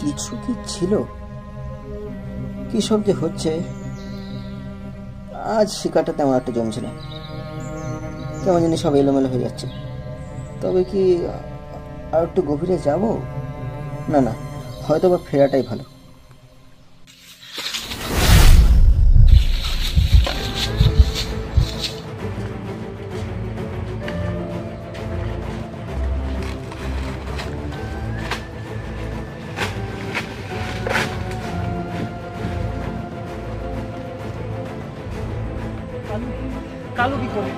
কিছু কি ছিল? কি সব যে হচ্ছে। আজ শিকারটা তেমন একটা জমছে না, কেমন জানি সব এলোমেলো হয়ে যাচ্ছে। তবে কি আর একটু গভীরে যাব? না না, হয়তো বা ফেরাটাই ভালো। কালু কি করে?